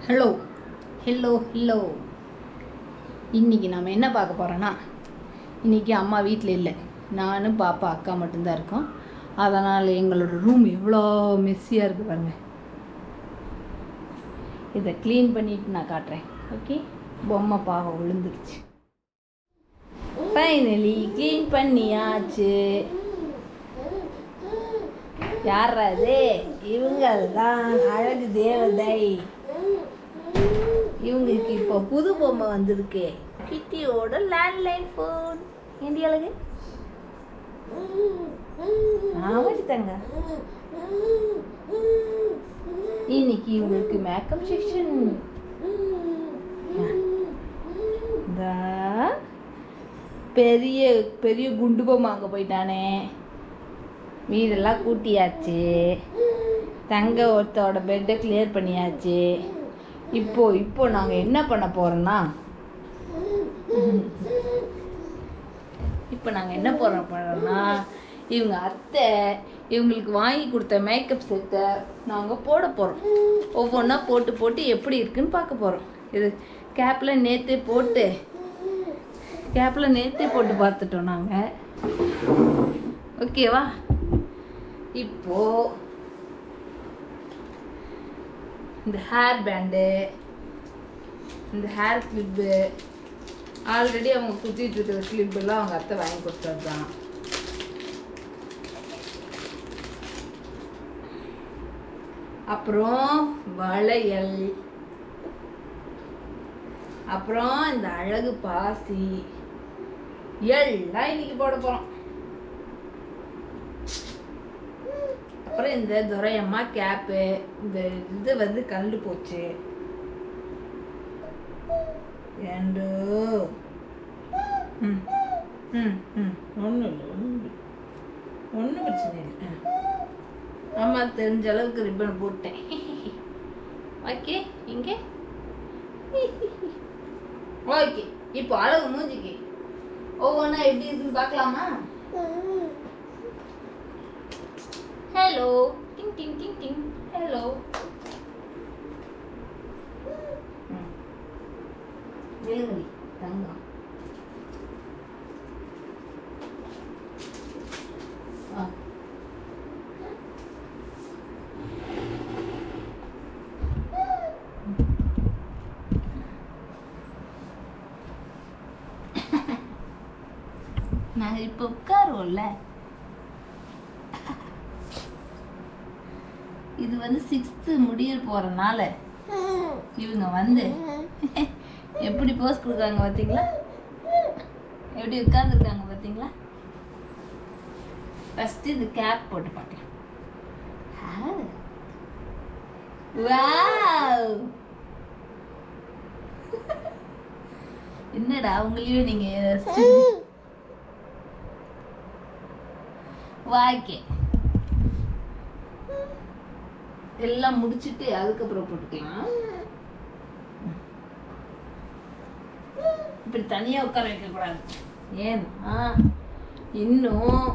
Hello hello hello. இன்றைக்கி நம்ம என்ன பார்க்க போகிறோன்னா, இன்றைக்கி அம்மா வீட்டில் இல்லை, நானும் பாப்பா அக்கா மட்டும்தான் இருக்கோம். அதனால் எங்களோட ரூம் எவ்வளோ மெஸ்ஸியாக இருக்குது பாருங்கள். இதை க்ளீன் பண்ணிவிட்டு நான் காட்டுறேன். ஓகே, பொம்மை பாவம் விழுந்துருச்சு. ஃபைனலி க்ளீன் பண்ணியாச்சு. யாராது? இவங்கள் தான் அழகு தேவதை. இவங்களுக்கு இப்போ புது பொம்மை வந்திருக்கு, கிட்டியோட லேண்ட்லைன் ஃபோன். ஏண்டி அழகு? ஆமாடித்தாங்க. இன்னைக்கு இவங்களுக்கு மேக்கப் செக்ஷன். பெரிய பெரிய குண்டு பொம்மை அங்கே போயிட்டானே. வீடெல்லாம் கூட்டியாச்சு. தங்க ஒருத்தோட பெட்டை கிளியர் பண்ணியாச்சு. இப்போ நாங்கள் என்ன பண்ண போகிறோன்னா, இவங்க அத்தை இவங்களுக்கு வாங்கி கொடுத்த மேக்கப் செட்டை நாங்கள் போட போகிறோம். ஒவ்வொன்றா போட்டு எப்படி இருக்குன்னு பார்க்க போகிறோம். இது கேப்பில் நேற்றே போட்டு பார்த்துட்டோம் நாங்கள். ஓகேவா? இப்போது இந்த ஹேர் பேண்டு, இந்த ஹேர் கிளிப்பு, ஆல்ரெடி அவங்க குத்திட்டு இருக்கிற கிளிப்பெல்லாம் அவங்க அத்தை வாங்கி கொடுத்தது தான். அப்புறம் வளையல், அப்புறம் இந்த அழகு பாசி எல்லாம் இன்னைக்கு போட போகிறோம். அப்புறம் இந்த துரையம்மா கேப்பு, இந்த இது வந்து கண்டு போச்சு. ஏண்டோ ஒன்றும் பிரச்சனை இல்லை. அம்மா தெரிஞ்ச அளவுக்கு ரிப்பன் போட்டேன். ஓகே, இங்கே ஓகே. இப்போ அழகு மூஞ்சிக்கு ஒவ்வொன்றா எப்படி இருக்குன்னு பார்க்கலாமா? ஹலோ, டிங் டிங் டிங் டிங். ஹலோ. விழுங்கடி தங்கம். நாங்கள் இப்போ உட்காருவோம்ல. இது வந்து 6th முடிய போகிறனால இவங்க வந்து எப்படி போஸ் கொடுக்குறாங்க பார்த்தீங்களா? எப்படி உட்காந்துருக்காங்க பார்த்தீங்களா? ஃபஸ்ட்டு இது கேப் போட்டு பார்க்கலாம். என்னடா உங்களையும் நீங்கள் வாய்க்கே எல்லாம் முடிச்சுட்டு அதுக்கப்புறம் போட்டுக்கலாம். இப்படி தனியாக உட்கார வைக்கக்கூடாது. ஏன்னா இன்னும்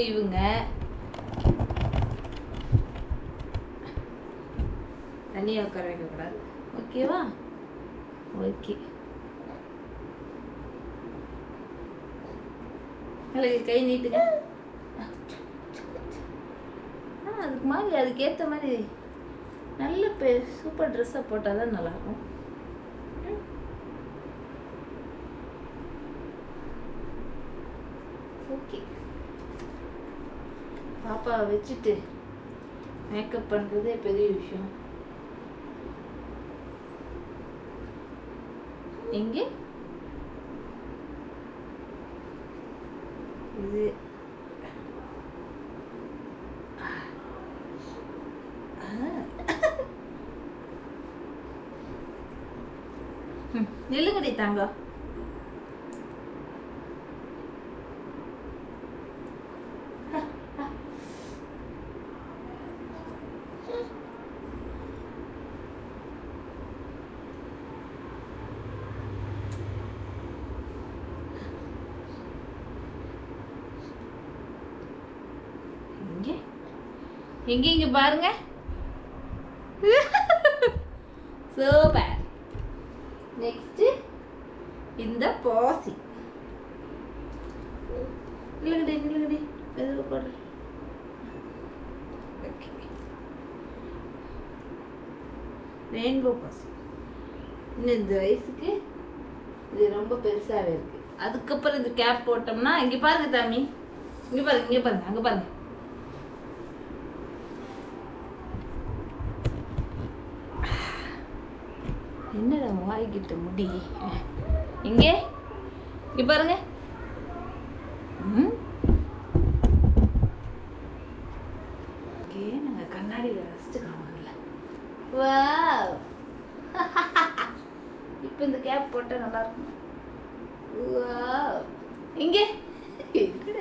இவங்க தனியாக உட்கார வைக்கக்கூடாது. ஓகேவா? ஓகே. கை நீட்டுங்க. அதுக்கு மாதிரி அதுக்கேற்ற மாதிரி நல்ல சூப்பர் ட்ரெஸ்ஸை போட்டால் தான் நல்லாயிருக்கும். ஓகே. பாப்பாவை வச்சுட்டு மேக்கப் பண்ணுறதே பெரிய விஷயம். எங்கே இது? நில்லுங்கடி தாங்க. எங்கே பாருங்க. சூப்பர். நெக்ஸ்ட் இந்த பாசி. நில்லுங்கடி எதுக்கு போடுற? ஓகே. ரெயின்போ பாசி. இன்னும் இந்த வயசுக்கு இது ரொம்ப பெருசாகவே இருக்கு. அதுக்கப்புறம் இந்த கேப் போட்டோம்னா இங்கே பாருங்க தாமி, இங்கே பாருங்க அங்கே பாருங்க. என்னடா வாய்கிட்ட முடி இங்கே பாருங்க. ஓகே, நாங்கள் கண்ணாடியில் ரசிச்சு காணும்ல. வாவ். இப்போ இந்த கேப் போட்டால் நல்லா இருக்கும். வாவ். இங்கே எத்தனை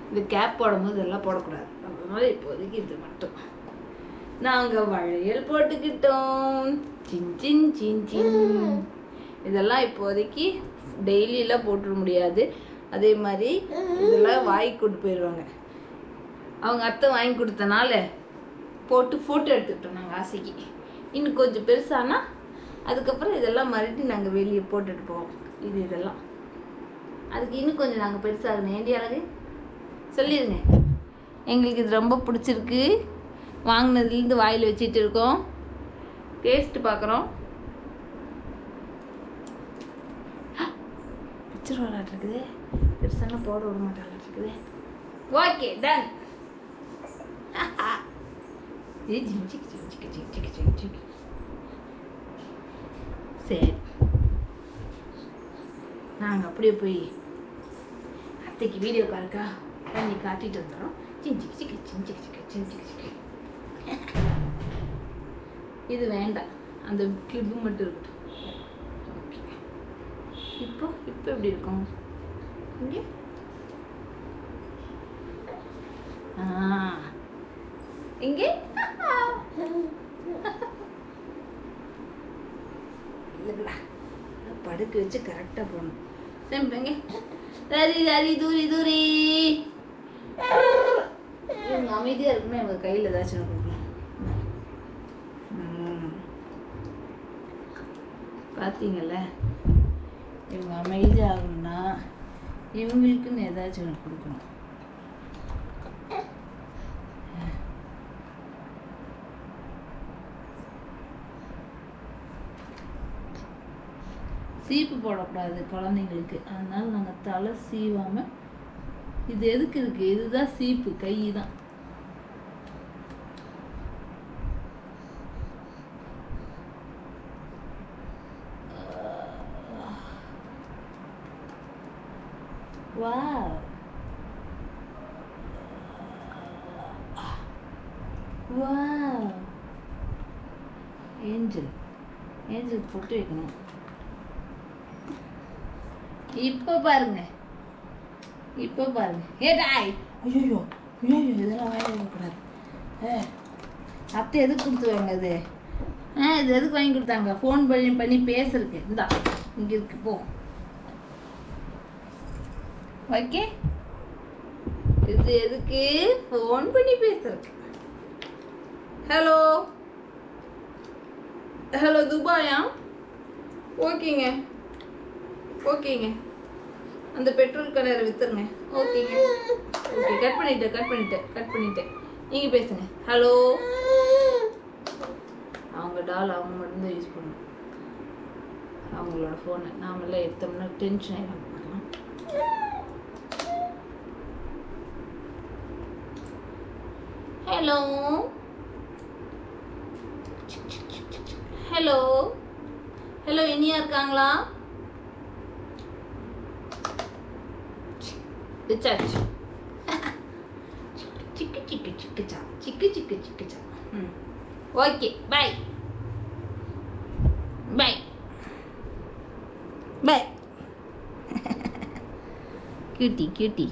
இந்த கேப் போடும்போது இதெல்லாம் போடக்கூடாது. அதனால இப்போதைக்கு இது மட்டும். நாங்கள் வளையல் போட்டுக்கிட்டோம். சின். இதெல்லாம் இப்போதைக்கு டெய்லியெல்லாம் போட்டுட முடியாது. அதே மாதிரி இதெல்லாம் வாங்கி கொண்டு போயிடுவாங்க. அவங்க அத்தை வாங்கி கொடுத்தனால போட்டு ஃபோட்டோ எடுத்துக்கிட்டோம் நாங்கள் ஆசைக்கு. இன்னும் கொஞ்சம் பெருசானா அதுக்கப்புறம் இதெல்லாம் மறுபடியும் நாங்கள் வெளியே போட்டுட்டு போவோம். இதெல்லாம் அதுக்கு இன்னும் கொஞ்சம் நாங்கள் பெருசாகணும். ஏண்டி அழகு சொல்லிடுங்க. எங்களுக்கு இது ரொம்ப பிடிச்சிருக்கு. வாங்கினதுலேருந்து வாயில் வச்சுட்டு இருக்கோம். டேஸ்ட்டு பார்க்குறோம். பிக்சர் விளாட்ருக்குது. பெருசான போட விட மாட்டாங்க. Okay done. சரி, நாங்கள் அப்படியே போய் அத்தைக்கு வீடியோ கால்க்கா பண்ணி காட்டிட்டு வந்துடுறோம். இது வேண்டாம், அந்த கிளிப்பு மட்டும் இருக்கட்டும். ஓகே, இப்போ எப்படி இருக்கும் இங்கே? இங்கே இல்லைங்களா, படுக்க வச்சு கரெக்டாக போகணும். செம்பங்க தரி தூரி இவங்க அமைதியாக இருக்குன்னா இவங்க கையில் ஏதாச்சும் கொடுக்கலாம். பார்த்தீங்கல்ல, இவங்க அமைதியாகணும்னா இவங்களுக்குன்னு ஏதாச்சும் ஒன்று கொடுக்கணும். சீப்பு போடக்கூடாது குழந்தைங்களுக்கு. அதனால நாங்கள் தலை சீவாமல், இது எதுக்கு இருக்கு, இதுதான் சீப்பு, கை தான். Wow wow. ஏஞ்சல் போட்டு வைக்கணும். இப்போ பாருங்க ஏடாய். ஐயோ இதெல்லாம் வாங்கி கொடுக்கூடாது. அத்தை எதுக்கு கொடுத்துருவாங்க இது? இது எதுக்கு வாங்கி கொடுத்தாங்க? ஃபோன் பண்ணி பேசுறதுக்கு. இந்தா இங்கே இருக்கு, போ. ஓகே, இது எதுக்கு? ஃபோன் பண்ணி பேசுறதுக்கு. ஹலோ துபாயா? ஓகேங்க, அந்த பெட்ரோல் கிணறு வித்துருங்க. ஓகேங்க. ஓகே, கட் பண்ணிட்டேன். நீங்கள் பேசுங்க. ஹலோ. அவங்க டால் அவங்க மட்டும்தான் யூஸ் பண்ணணும், அவங்களோட ஃபோனை. நாமெல்லாம் எடுத்தோம்னா டென்ஷன் ஆகிடும். ஹலோ இனியா இருக்காங்களா? Church. Chicken. Okay, bye. Cutie.